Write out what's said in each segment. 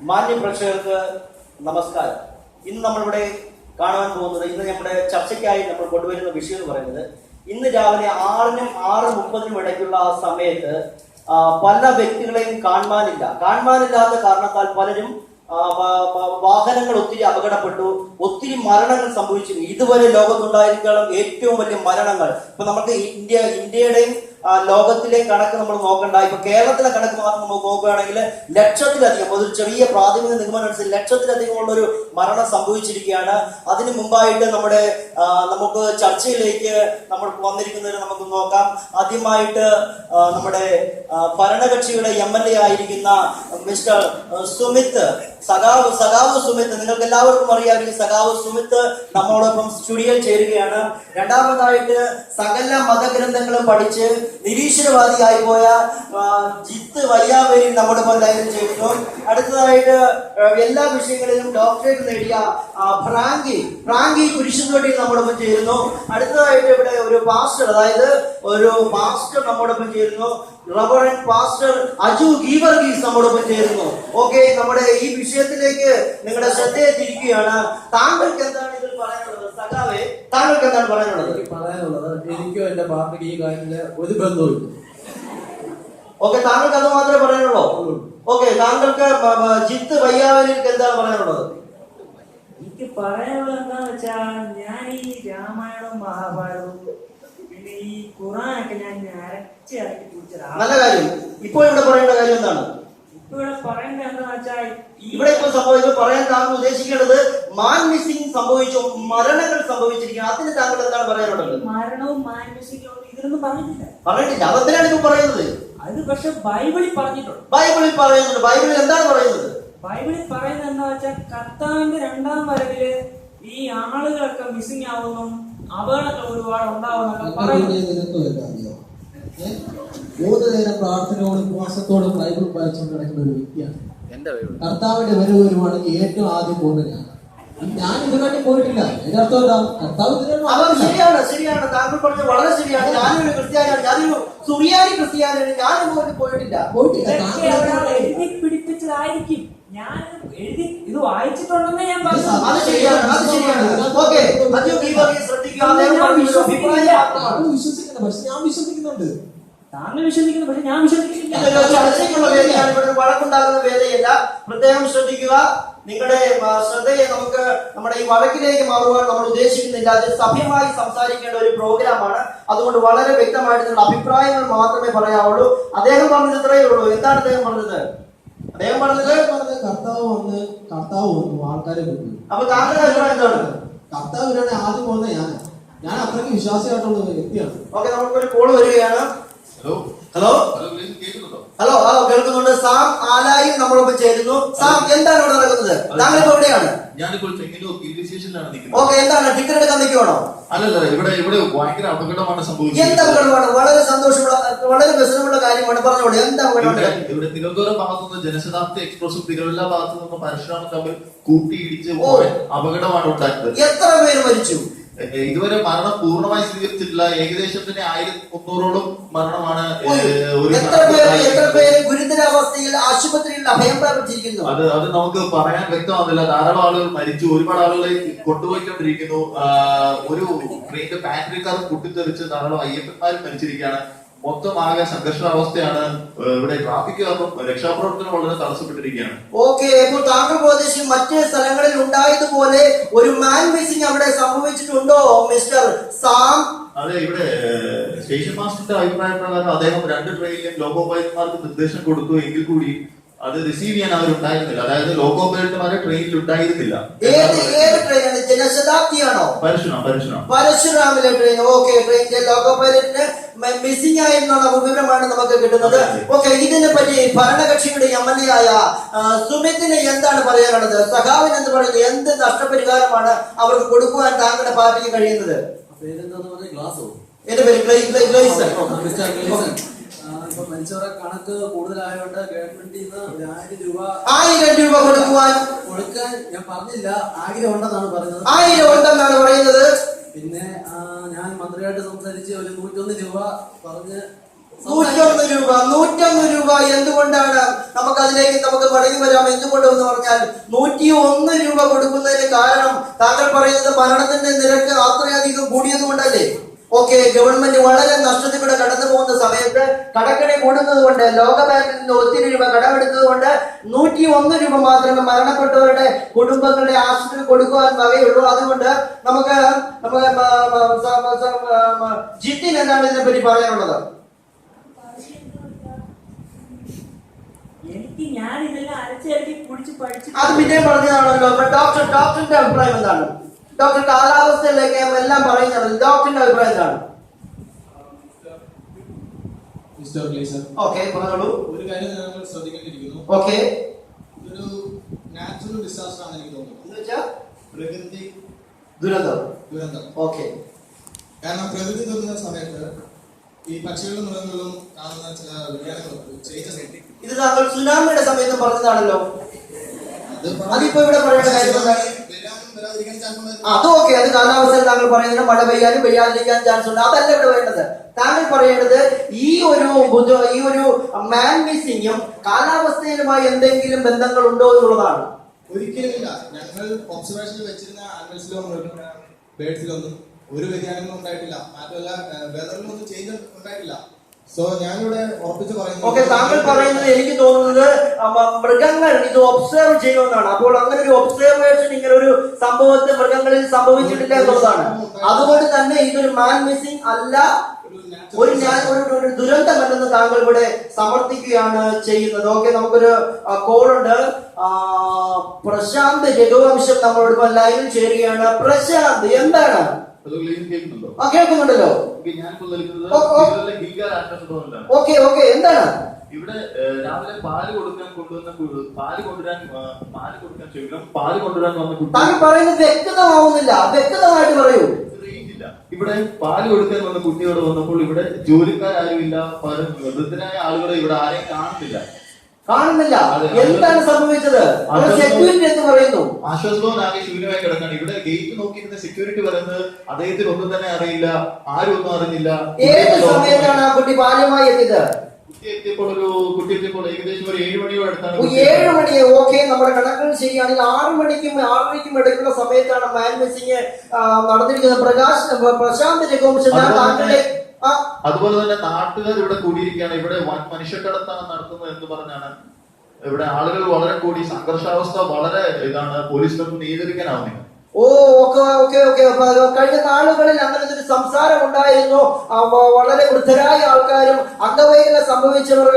മാന്യ പ്രേക്ഷകർക്ക് നമസ്കാരം. ഇന്ന് നമ്മളിവിടെ കാണാൻ പോകുന്നത്, ഇന്ന് നമ്മുടെ ചർച്ചയ്ക്കായി നമ്മൾ കൊണ്ടുവരുന്ന വിഷയം എന്ന് പറയുന്നത്, ഇന്ന് രാവിലെ 6-നും 6:30 ഇടയ്ക്കുള്ള ആ സമയത്ത് പല വ്യക്തികളെയും കാണാനില്ലാത്ത കാരണത്താൽ പലരും വാഹനങ്ങൾ ഒത്തിരി അപകടപ്പെട്ടു, ഒത്തിരി മരണങ്ങൾ സംഭവിച്ചു. ഇതുവരെ ലോകത്തുണ്ടായിരിക്കണം ഏറ്റവും വലിയ മരണങ്ങൾ. ഇപ്പൊ നമുക്ക് ഇന്ത്യയുടെയും ലോകത്തിലെ കണക്ക് നമ്മൾ നോക്കണ്ട, ഇപ്പൊ കേരളത്തിലെ കണക്ക് മാത്രം നമ്മൾ നോക്കുകയാണെങ്കിൽ ലക്ഷത്തിലധികം, ഒരു ചെറിയ പ്രാഥമിക നിഗമനം അനുസരിച്ച് ലക്ഷത്തിലധികം ഒരു മരണം സംഭവിച്ചിരിക്കുകയാണ്. അതിനു മുമ്പായിട്ട് നമുക്ക് ചർച്ചയിലേക്ക് നമ്മൾ വന്നിരിക്കുന്നതിന് നമുക്ക് നോക്കാം. ആദ്യമായിട്ട് നമ്മുടെ ഭരണകക്ഷിയുടെ MLA ആയിരിക്കുന്ന മിസ്റ്റർ സുമിത്, സഖാവ് സുമിത്, നിങ്ങൾക്ക് എല്ലാവർക്കും അറിയാമെങ്കിൽ സഖാവ് സുമിത് നമ്മളോടൊപ്പം സ്റ്റുഡിയോയിൽ ചേരുകയാണ്. രണ്ടാമതായിട്ട് സകല മതഗ്രന്ഥങ്ങളും പഠിച്ച് നിരീശ്വരവാദിയായി പോയ ജിത്ത് വയ്യാവേരി നമ്മോടൊപ്പം ലൈനിൽ ചേരുന്നു. അടുത്തതായിട്ട് എല്ലാ വിഷയങ്ങളിലും ഡോക്ടറേറ്റ് നേടിയ ഫ്രാങ്കി കുരിശുതൊടി നമ്മോടൊപ്പം ചേരുന്നു. അടുത്തതായിട്ട് ഇവിടെ ഒരു പാസ്റ്റർ, അതായത് ഒരു പാസ്റ്റർ നമ്മോടൊപ്പം ചേരുന്നു. റവറൻഡ് പാസ്റ്റർ അജു ഗീവർഗീസ് നമ്മോടൊപ്പം ചേരുന്നു. ഓക്കെ, നമ്മുടെ ഈ വിഷയത്തിലേക്ക് നിങ്ങളുടെ ശ്രദ്ധയെ തിരിക്കുകയാണ്. താങ്കൾക്ക് എന്താണ് ഇതിൽ പറയാനുള്ളത്? സഖാവേ, താങ്കൾക്ക് എന്താണ് പറയാനുള്ളത്? എനിക്കോ എന്റെ പാർട്ടിക്ക് ഈ കാര്യത്തില് ഒരു ബന്ധവുമില്ല. ഓക്കെ, താങ്കൾക്ക് അത് മാത്രമേ പറയാനുള്ളൂ? ഓക്കെ, താങ്കൾക്ക് ജിത്ത് വയ്യാവലിക്ക് എന്താണ് പറയാനുള്ളത്? എനിക്ക് പറയാനുള്ളത് എന്താന്ന് വെച്ചാൽ, ഞാൻ ഈ രാമായണവും മഹാഭാരതവും പിന്നെ ഈ ഖുറാനൊക്കെ ഞാൻ അരച്ച് കുടിച്ചതാണ്. നല്ല കാര്യം. ഇപ്പോൾ ഇവിടെ പറയേണ്ട കാര്യം എന്താണ്? ഇപ്പൊ ഇവിടെ പറയേണ്ടത് എന്താന്ന് വെച്ചാൽ, ഇവിടെ ഇപ്പോൾ സംഭവിച്ചത് പറയാൻ താങ്കൾ ഉദ്ദേശിക്കേണ്ടത് മാൻ മിസ്സിംഗ് സംഭവിച്ചു, മരണങ്ങൾ സംഭവിച്ചിരിക്കുകയാണ്. അതിന് താങ്കൾ എന്താണ് പറയാനുള്ളത്? മരണവും മാൻ മിസ്സിംഗും ഇതിലൊന്നും പറഞ്ഞിട്ടില്ല. അതെന്തിനാണ് ഇപ്പൊ പറയുന്നത്? അത് പക്ഷെ ബൈബിളിൽ പറഞ്ഞിട്ടുണ്ട്. ബൈബിളിൽ എന്താണ് പറയുന്നത്? ബൈബിളിൽ പറയുന്നത് എന്താ വെച്ചാൽ, കർത്താവിന്റെ 2ാം വരവില് ഈ ആളുകളൊക്കെ മിസ്സിംഗ് ആവുന്നു, അപകടങ്ങൾ ഒരുപാട് ഉണ്ടാവുന്നൊക്കെ പറയുന്നു. 3 നേരം പ്രാർത്ഥനയോടും ഉപവാസത്തോടും ബൈബിൾ വായിച്ചുകൊണ്ട് നടക്കുന്ന ഒരു വ്യക്തിയാണ്. കർത്താവിന്റെ വരവ് വരുവാണെങ്കിൽ ഏറ്റവും ആദ്യം പോകുന്നത് ഞാൻ ഇതിനായിട്ട് പോയിട്ടില്ല. എന്റെ അർത്ഥം എന്താ? കർത്താവ് ശരിയാണ്, താങ്കൾ പറഞ്ഞത് വളരെ ശരിയാണ്. ഞാനൊരു ക്രിസ്ത്യാനിയാണ്, ഞാനൊരു സുറിയാനി ക്രിസ്ത്യാനിയാണ്, ഞാനും പോയിട്ടില്ല. എഴുതി പിടിപ്പിച്ചതായിരിക്കും. ഞാൻ എഴുതി ഇത് വായിച്ചിട്ടുണ്ടെന്ന് ഞാൻ പറഞ്ഞു. അത് ശരിയാണ്. ഓക്കെ, വിശ്വസിക്കണം, പക്ഷെ ഞാൻ വിശ്വസിക്കുന്നുണ്ട്. താങ്കൾ വിശ്വസിക്കുന്നു, പക്ഷെ ഞാൻ വിശ്വസിക്കില്ല. വഴക്കുണ്ടാകുന്ന വേദയല്ല. പ്രത്യേകം ശ്രദ്ധിക്കുക. നിങ്ങളുടെ ശ്രദ്ധയെ നമുക്ക് നമ്മുടെ ഈ വഴക്കിലേക്ക് മാറുവാൻ നമ്മൾ ഉദ്ദേശിക്കുന്നില്ല. അത് സഭ്യമായി സംസാരിക്കേണ്ട ഒരു പ്രോഗ്രാമാണ്. അതുകൊണ്ട് വളരെ വ്യക്തമായിട്ട് നിങ്ങളുടെ അഭിപ്രായങ്ങൾ മാത്രമേ പറയാവുള്ളൂ. അദ്ദേഹം പറഞ്ഞത് ഇത്രയേ ഉള്ളൂ. എന്താണ് അദ്ദേഹം പറഞ്ഞത്? കർത്താവ് വന്നു ആൾക്കാരെ കൊണ്ടു. അപ്പൊ താങ്കളുടെ അഭിപ്രായം എന്താണ്? കർത്താവിനാണ് ആദ്യം പോകുന്നത്. ഞാൻ അത്രയ്ക്ക് വിശ്വാസിയായിട്ടുള്ള വ്യക്തിയാണ്. ഓക്കെ, നമുക്കൊരു കോൾ വരികയാണ്. ഹലോ, കേൾക്കുന്നുണ്ട്. സാം ആലായി നമ്മളൊപ്പം ചേരുന്നു. സാം, എന്താണ് ഇവിടെ നടക്കുന്നത്? താങ്കൾ ഇപ്പൊ എവിടെയാണ്? ഞാനിപ്പോൾ ചെങ്ങന്നൂർ റെയിൽവേ സ്റ്റേഷനിലാണ് നിൽക്കുന്നത്. ഓക്കെ, എന്താണ് ടിക്കറ്റ് എടുക്കാൻ നിൽക്കുവാണോ? അല്ലല്ല, ഇവിടെ ഭയങ്കര അപകടമാണ് സംഭവിച്ചത്. എന്ത് അപകടമാണ്? വളരെ സന്തോഷമുള്ള, വളരെ വ്യസനമുള്ള കാര്യമാണ്. പറഞ്ഞോളൂ, എന്താ അപകടമാണ്? ഇവിടെ തിരുവനന്തപുരം ഭാഗത്തു നിന്ന് ജനശതാബ്ദി എക്സ്പ്രസും തിരുവല്ല ഭാഗത്തു നിന്ന് പരശുരാമൻ തമ്മിൽ കൂട്ടിയിടിച്ച് അപകടമാണ് ഉണ്ടായത്. എത്ര പേര് മരിച്ചു? ഇതുവരെ മരണം പൂർണ്ണമായി സ്ഥിരീകരിച്ചിട്ടില്ല. ഏകദേശം തന്നെ 1300ഓളം മരണമാണ്. എത്ര പേര് ഗുരുതരാവസ്ഥയിൽ ആശുപത്രിയിൽ അഭയം പ്രാപിച്ചിരിക്കുന്നു? അത് നമുക്ക് പറയാൻ വ്യക്തമാകുന്നില്ല. ധാരാളം ആളുകൾ മരിച്ചു, ഒരുപാട് ആളുകളെ കൊണ്ടുപോയിക്കൊണ്ടിരിക്കുന്നു. ഒരു ട്രെയിനിന്റെ പാൻട്രി കാർ പൊട്ടിത്തെറിച്ച് ധാരാളം അയ്യപ്പന്മാരും മരിച്ചിരിക്കുകയാണ്. മൊത്തം ആകെ സംഘർഷാവസ്ഥയാണ്. ഇവിടെ ട്രാഫിക് കാരണം രക്ഷാപ്രവർത്തനം വളരെ തടസ്സപ്പെട്ടിരിക്കുകയാണ്. ഓക്കെ, ഇപ്പോൾ താങ്കൾ പ്രദേശം മറ്റ് സ്ഥലങ്ങളിൽ ഉണ്ടായതുപോലെ ഒരു മാൻ മിസ്സിംഗ് അവിടെ സംഭവിച്ചിട്ടുണ്ടോ മിസ്റ്റർ സാം? അതെ, ഇവിടെ സ്റ്റേഷൻ മാസ്റ്ററുടെ അഭിപ്രായ പ്രകാരം അദ്ദേഹം 2 ട്രെയിനിലും ലോക്കോ പൈലറ്റ്മാർക്ക് നിർദ്ദേശം കൊടുത്തു. എങ്കിൽ കൂടി അത് റിസീവ് ചെയ്യാൻ അവരുണ്ടായിരുന്നില്ല. അതായത് ലോക്കോ പൈലറ്റ്മാരെ ട്രെയിനിൽ ഉണ്ടായിരുന്നില്ല. ഏത് ട്രെയിനാണ്? ജനശതാബ്ദിയാണോ? പരശുരാമിലെ ട്രെയിൻ. ഓക്കെ, ട്രെയിനിന്റെ ലോക്കോ പൈലറ്റിന് മിസ്സിംഗ് ആയെന്നുള്ള വിവരമാണ് നമുക്ക് കിട്ടുന്നത്. ഓക്കെ, ഇതിനെ പറ്റി ഭരണകക്ഷിയുടെ MLA ആയ സുമിത്തിന് എന്താണ് പറയാനുള്ളത്? സഖാവിന് എന്ത് പറയുന്നത്? എന്ത് നഷ്ടപരിഹാരമാണ് അവർക്ക് കൊടുക്കുവാൻ താങ്കളുടെ പാർട്ടിക്ക് കഴിയുന്നത്? എന്റെ പേര് ഗ്ലൈസൺ. ഇപ്പൊ മരിച്ചവരുടെ കണക്ക് കൂടുതലായതുകൊണ്ട് ഗവൺമെന്റിൽ നിന്ന് 1000 രൂപ കൊടുക്കാൻ ഞാൻ പറഞ്ഞില്ല. 1000 ഉണ്ടെന്നാണ് പറയുന്നത്. 1000 ഉണ്ടെന്നാണ് പറയുന്നത്. പിന്നെ ഞാൻ മന്ത്രിയായിട്ട് സംസാരിച്ച് ഒരു 101 രൂപ പറഞ്ഞ് 101 രൂപ എന്തുകൊണ്ടാണ് നമുക്ക് മടങ്ങി വരാം? എന്തുകൊണ്ടെന്ന് പറഞ്ഞാൽ 101 രൂപ കൊടുക്കുന്നതിന് കാരണം താങ്കൾ പറയുന്നത് മരണത്തിന്റെ നിരക്ക് അത്രയധികം കൂടിയത് കൊണ്ടല്ലേ? ഓക്കെ, ഗവൺമെന്റ് വളരെ നഷ്ടത്തിലൂടെ കടന്നു പോകുന്ന സമയത്ത് കടക്കണി കൂടുന്നത് കൊണ്ട് ലോക ബാങ്കിൽ നിന്ന് ഒത്തിരി രൂപ കടമെടുത്തത് കൊണ്ട് 101 രൂപ മാത്രമേ മരണപ്പെട്ടവരുടെ കുടുംബങ്ങളുടെ ആശുപത്രി കൊടുക്കുവാൻ വകയുള്ളൂ. അതുകൊണ്ട് നമുക്ക് ജിത്തിൻ എന്താണ് ഇതിനെപ്പറ്റി പറയാനുള്ളത്? ഞാൻ ഇതെല്ലാം അരച്ചിറക്കി കുടിച്ച് പഠിച്ചു അത് പിന്നെ പറഞ്ഞതാണല്ലോ. ഡോക്ടറിന്റെ അഭിപ്രായം എന്താണ്? ഡോക്ടർ കാലാവസ്ഥയിലേക്ക് എല്ലാം പറയുന്നത് ഡോക്ടറിന്റെ അഭിപ്രായം എന്താണ്? ഓക്കെ, പറഞ്ഞോളൂ. ഒരു കാര്യം ഞങ്ങൾ ശ്രദ്ധിക്കേണ്ടിയിരിക്കുന്നു. ഓക്കെ, ഇതൊരു നാച്ചുറൽ ഡിസാസ്റ്റർ ആണ് എനിക്ക് തോന്നുന്നത്. എന്ന് വെച്ചാൽ പ്രകൃതി ദുരന്തം. ഓക്കെ, കാരണം പ്രകൃതി ദുരന്ത സമയത്ത് ഈ പക്ഷികളും മൃഗങ്ങളും കാണുന്ന ചില വ്യതിയാനങ്ങളുണ്ട്, ചേഞ്ചസ് ഉണ്ട്. ഇത് താങ്കൾ സുനാമിയുടെ സമയത്ത് പറഞ്ഞതാണല്ലോ. അതിപ്പോ ഇവിടെ പറയേണ്ട കാര്യം എന്താണ്? അത് ഓക്കെ, അത് കാലാവസ്ഥയിൽ താങ്കൾ പറയുന്നത് മഴ പെയ്യാനും പെയ്യാതിരിക്കാൻ ചാൻസ് ഉണ്ട്. അതല്ല ഇവിടെ വേണ്ടത്. താങ്കൾ പറയേണ്ടത് ഈ ഒരു മാൻ മിസ്സിങ്ങും കാലാവസ്ഥയിലുമായി എന്തെങ്കിലും ബന്ധങ്ങൾ ഉണ്ടോ എന്നുള്ളതാണ്. ഒരിക്കലുമില്ല. ഞങ്ങൾ ഒബ്സർവേഷനിൽ വെച്ചിരുന്ന ആനിമൽസിലോ ബേഡ്സിലൊന്നും ഒരു വ്യതിയാനങ്ങളും ഉണ്ടായിട്ടില്ല. മാത്രമല്ല വെതറിലൊന്നും ചേഞ്ച് ഉണ്ടായിട്ടില്ല. സോ ഞാനിവിടെ ഉറപ്പിച്ച് പറയുന്നത്, ഓക്കെ, താങ്കൾ പറയുന്നത് എനിക്ക് തോന്നുന്നത് മൃഗങ്ങൾ ഇത് ഒബ്സർവ് ചെയ്യുമെന്നാണ്. അപ്പോൾ അങ്ങനെ ഒരു ഒബ്സർവേഷൻ ഇങ്ങനെ ഒരു സംഭവത്തെ മൃഗങ്ങളിൽ സംഭവിച്ചിട്ടില്ല എന്നുള്ളതാണ്. അതുകൊണ്ട് തന്നെ ഇതൊരു മാൻ മിസ്സിംഗ് അല്ല, ഒരു ദുരന്തമല്ലെന്ന് താങ്കൾ ഇവിടെ സമർത്ഥിക്കുകയാണ് ചെയ്യുന്നത്. ഓക്കെ, നമുക്കൊരു കോളുണ്ട്. പ്രശാന്ത് രഘുവംശം നമ്മളോട് ലൈനിൽ ചേരുകയാണ്. പ്രശാന്ത്, എന്താണ്? കേൾക്കുന്നുണ്ടല്ലോ. ഓക്കെ ഓക്കെ, എന്താണ്? ഇവിടെ രാവിലെ പാല് കൊടുക്കാൻ വന്ന താങ്കൾ പറയുന്നത് വ്യക്തമാവുന്നില്ല, വ്യക്തമായിട്ട് പറയൂ. ഇവിടെ പാല് കൊടുക്കാൻ വന്ന കുട്ടിയോട് വന്നപ്പോൾ ഇവിടെ ജോലിക്കാരും ഇല്ല, വൃദ്ധരായ ആളുകളെ ഇവിടെ ആരെയും കാണുന്നില്ല. എന്താണ് സംഭവിച്ചത്? സെക്യൂരിറ്റി എന്ന് പറയുന്നു. ആശ്വാസഭവനാകെ ശൂന്യമായി കിടക്കാണ്. ഇവിടെ ഗേറ്റ് നോക്കിയിരുന്ന സെക്യൂരിറ്റി പറയുന്നത് അദ്ദേഹത്തിന് ഒന്നും തന്നെ അറിയില്ല, ആരും ഒന്നും അറിഞ്ഞില്ല. ഏത് സമയത്താണ് ആ കുട്ടി ബാല്യമായി എത്തിയത്? കുട്ടി എത്തിയപ്പോൾ ഏകദേശം ഒരു 7 മണിയോട് അടുത്താണ്. 7 മണി. ഓക്കെ, നമ്മുടെ കണക്കുകൾ ശരിയാണെങ്കിൽ 6 മണിക്കും 6:30ക്കും ഇടയ്ക്കുള്ള സമയത്താണ് മാൻ മിസ്സിംഗ് നടന്നിരിക്കുന്നത്. പ്രശാന്ത് രഘുവംശം, അതുപോലെ തന്നെ നാട്ടുകാർ ഇവിടെ കൂടിയിരിക്കുകയാണ്. ഇവിടെ വൻ മനുഷ്യക്കടത്താണ് നടത്തുന്നത് എന്ന് പറഞ്ഞാണ് ഇവിടെ ആളുകൾ വളരെ കൂടി. സംഘർഷാവസ്ഥ വളരെ പോലീസിനൊന്നും നിയന്ത്രിക്കാനാവുന്നില്ല. കഴിഞ്ഞ നാളുകളിൽ അങ്ങനത്തെ ഒരു സംസാരം ഉണ്ടായിരുന്നു. വളരെ വൃദ്ധരായ ആൾക്കാരും അംഗവൈകല്യം സംഭവിച്ചവർ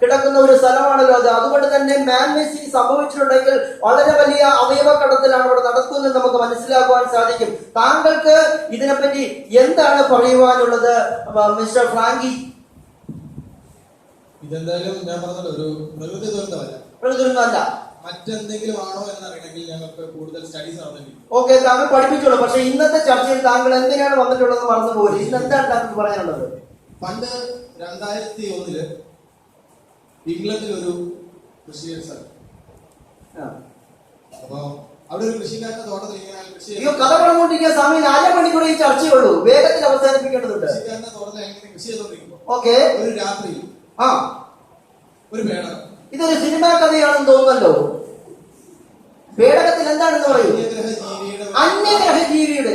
കിടക്കുന്ന ഒരു സ്ഥലമാണല്ലോ അത്. അതുകൊണ്ട് തന്നെ മാൻ മിസ്സിംഗ് സംഭവിച്ചിട്ടുണ്ടെങ്കിൽ വളരെ വലിയ അവയവക്കടത്തിലാണ് ഇവിടെ നടക്കുന്നത് നമുക്ക് മനസ്സിലാക്കുവാൻ സാധിക്കും. താങ്കൾക്ക് ഇതിനെപ്പറ്റി എന്താണ് പറയുവാനുള്ളത് മിസ്റ്റർ ഫ്രാങ്കി? ഇതെന്തായാലും ഞാൻ പറഞ്ഞല്ലോ, ഒരു പ്രകൃതി ദുരന്തമല്ല, മറ്റെന്തെങ്കിലും ആണോ എന്നറിയണമെങ്കിൽ ഞങ്ങൾക്ക് കൂടുതൽ സ്റ്റഡീസ് ആണെങ്കിൽ. ഓക്കെ, താങ്കൾ പഠിപ്പിച്ചോളൂ. പക്ഷെ ഇന്നത്തെ ചർച്ചയിൽ താങ്കൾ എന്തിനാണ് വന്നിട്ടുള്ളത് മറന്നു പോലും. ഇന്ന് എന്താണ് താങ്കൾക്ക് പറയാനുള്ളത്? പണ്ട് 2001 ഇംഗ്ലണ്ടിൽ ഒരു കൃഷി സ്ഥലം. അപ്പൊ അവിടെ ഒരു കൃഷിക്കാരന്റെ തോട്ടത്തിൽ ഇങ്ങനെ കഥ പറഞ്ഞുകൊണ്ടിരിക്കുന്ന സമയം 4 മണിക്കൂർ ഈ ചർച്ചയുള്ളൂ. വേഗത്തിൽ അവസാനിപ്പിക്കേണ്ടതുണ്ട്. കൃഷിക്കാരന്റെ തോട്ടത്തിൽ എങ്ങനെ കൃഷി ചെയ്തോണ്ടിരിക്കും. ഓക്കെ, ഒരു രാത്രിയിൽ ഒരു പേടകം. ഇതൊരു സിനിമാ കഥയാണെന്ന് തോന്നുന്നല്ലോ. പേടകത്തിൽ എന്താണെന്ന് പറയൂ. അന്യഗ്രഹ ജീവിയുടെ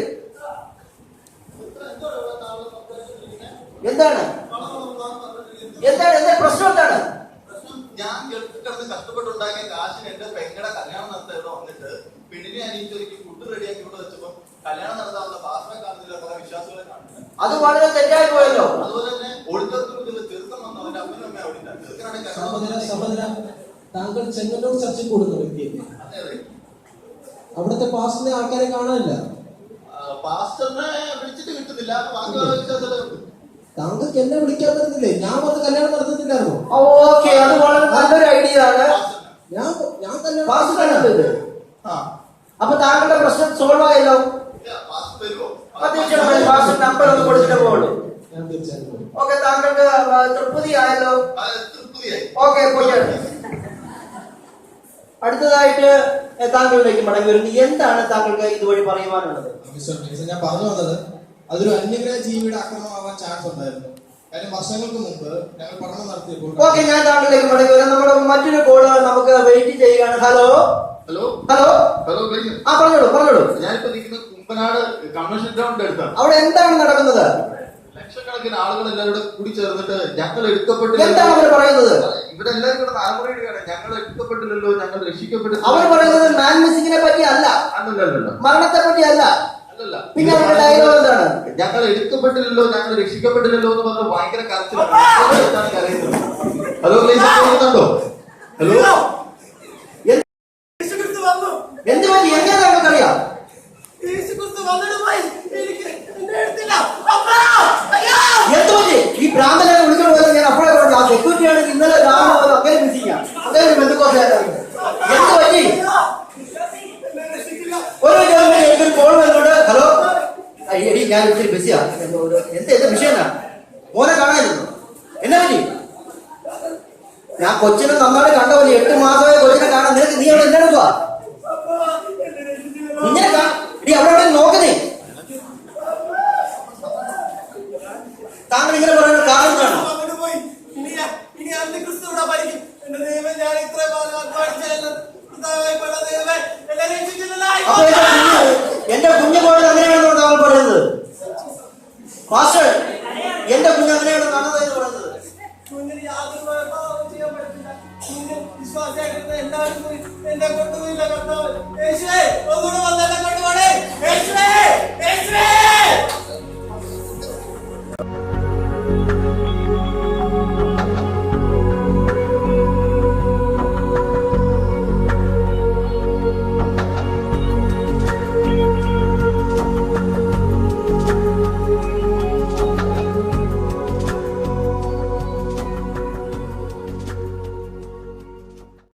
എന്താണ് പ്രശ്നം? എന്താണ്? ഞാൻ കിടന്ന് കഷ്ടപ്പെട്ടുണ്ടാക്കിയ കാശിന് എന്റെ പെങ്ങളുടെ കല്യാണം നടത്താൻ വന്നിട്ട് പെണ്ണിനെ അനിയിച്ചൊരിക്കൽ ഫുഡ് റെഡിയാക്കി ഇവിടെ വെച്ചപ്പോ കല്യാണം നടത്താനുള്ള പാസ്റ്റിനെ കാണുന്നില്ല, കുറെ വിശ്വാസികളെ കാണുന്നില്ല. അത് വളരെ തെറ്റായി പോയല്ലോ. അതുപോലെ തന്നെ ഒളിച്ചത്തിൽ ചെറുക്കം വന്നു അവന്റെ അമ്മനും അമ്മ അവിടെ താങ്കൾ ചെങ്ങന്നൂർ ചർച്ചയിൽ കൂടുന്ന വ്യക്തിയല്ലേ? അവിടുത്തെ പാസ്റ്ററിനെ ആൾക്കാരെ കാണാനില്ല. പാസ്റ്ററിനെ വിളിച്ചിട്ട് കിട്ടുന്നില്ല. താങ്കൾക്ക് എന്നെ വിളിക്കാൻ പറ്റുന്നില്ലേ? ഞാൻ വന്ന് കല്യാണം നടത്തുന്നില്ലായിരുന്നു. ഓക്കെ, അത് വളരെ നല്ലൊരു ഐഡിയ ആണ്. ഞാൻ കല്യാണം. അപ്പൊ താങ്കളുടെ പ്രശ്നം സോൾവ് ആയല്ലോ. നമ്പർ ഒന്ന് കൊടുത്തിട്ട് പോകുള്ളൂ. ഓക്കെ, താങ്കൾക്ക് തൃപ്തി ആയല്ലോ. ഓക്കെ, അടുത്തതായിട്ട് താങ്കളിലേക്ക് മടങ്ങി വരുന്നു. എന്താണ് താങ്കൾക്ക് ഇതുവഴി പറയുവാനുള്ളത്? ഞാൻ പറഞ്ഞു വന്നത്, അതൊരു അന്യഗ്രഹ ജീവിയുടെ ആക്രമണമാവാൻ ചാൻസ് ഉണ്ടായിരുന്നു. കാര്യം വർഷങ്ങൾക്ക് മുമ്പ് ഞങ്ങൾ പഠനം നടത്തിയപ്പോൾ ഓക്കെ, ഞാൻ താങ്കളിലേക്ക് മടങ്ങി വരാം. നമ്മുടെ മറ്റൊരു കോള് നമുക്ക് വെയിറ്റ് ചെയ്യുകയാണ്. ഹലോ ഹലോ ഹലോ, ഹലോ ആ പറഞ്ഞോളൂ പറഞ്ഞോളൂ. ഞാനിപ്പോ നിൽക്കുന്നത് കുമ്പനാട് കൺവെൻഷൻ ഗ്രൗണ്ടിന്റെ അടുത്താണ്. അവിടെ എന്താണ് നടക്കുന്നത്? ലക്ഷക്കണക്കിന് ആളുകൾ എല്ലാവരും കൂടി ചേർന്നിട്ട് ഞങ്ങൾ എടുക്കപ്പെട്ടില്ല. എന്താണ് അവർ പറയുന്നത്? ഇവിടെ എല്ലാവരും കൂടെ നാലുമുറയിടുകയാണ്. ഞങ്ങൾ എടുക്കപ്പെട്ടില്ലല്ലോ, ഞങ്ങൾ രക്ഷിക്കപ്പെട്ടില്ല. അവർ പറയുന്നത് മാൻ മിസ്സിങ്ങിനെ പറ്റി അല്ല, അല്ലല്ലോ, മരണത്തെ പറ്റി അല്ല. അല്ലല്ല. പിന്നെ അവരുടെ ഡയലോഗ് എന്താണ്? ഞങ്ങൾ എടുക്കപ്പെട്ടില്ലല്ലോ, ഞങ്ങൾ രക്ഷിക്കപ്പെട്ടില്ലല്ലോ എന്ന് പറഞ്ഞ് ഭയങ്കര കരച്ചിലാണ്. കരയുന്നത്. ഹലോ കേൾക്കുന്നുണ്ടോ? ഹലോ, എന്ത് പറ്റി? എങ്ങനെ നമുക്കറിയാം? എന്ത് പറ്റി? ഈ ഭ്രാന്തനെ വിളിക്കാൻ പോയത് ഞാൻ അപ്പോഴേ പറഞ്ഞു. ആ സെക്യൂരിറ്റിയാണ് ഇന്നലെ രാവിലെ അങ്ങനെ മിസ്സിങ്ങാണ്. അദ്ദേഹം ബന്ധുക്കോസായിരുന്നു. എന്ത് പറ്റി? ഒരു കോൾ വരുന്നുണ്ട്. ഹലോ, എടി ഞാൻ ഒത്തിരി ബിസിയാ. എന്താ വിഷയം? എന്നാ മോനെ കാണാനിരുന്നു. എന്നാ പറ്റി? ഞാൻ കൊച്ചിനെ നന്നായിട്ട് കണ്ടപോലെ 8 മാസമായി കൊച്ചിനെ കാണാൻ. നിനക്ക് നീ അവിടെ എന്തെടുക്കുക? ഇങ്ങനെ നീ അവിടെ നോക്കുന്നേ. താങ്കൾ ഇങ്ങനെ പറയുന്ന കാരണം എന്താണ്? എന്റെ കുഞ്ഞു പോയത് അങ്ങനെയാണെന്നോ താങ്കൾ പറയുന്നത്? മാസ്റ്റർ, എന്റെ കുഞ്ഞ് അങ്ങനെയാണെന്നാണ് പറയുന്നത്. എന്നെ കൊണ്ടുപോയില്ല കർത്താവ്. യേശുവേ, ഒന്നുകൂടെ വന്ന് എന്നെ കൊണ്ടുപോണേ. യേശുവേ, യേശുവേ.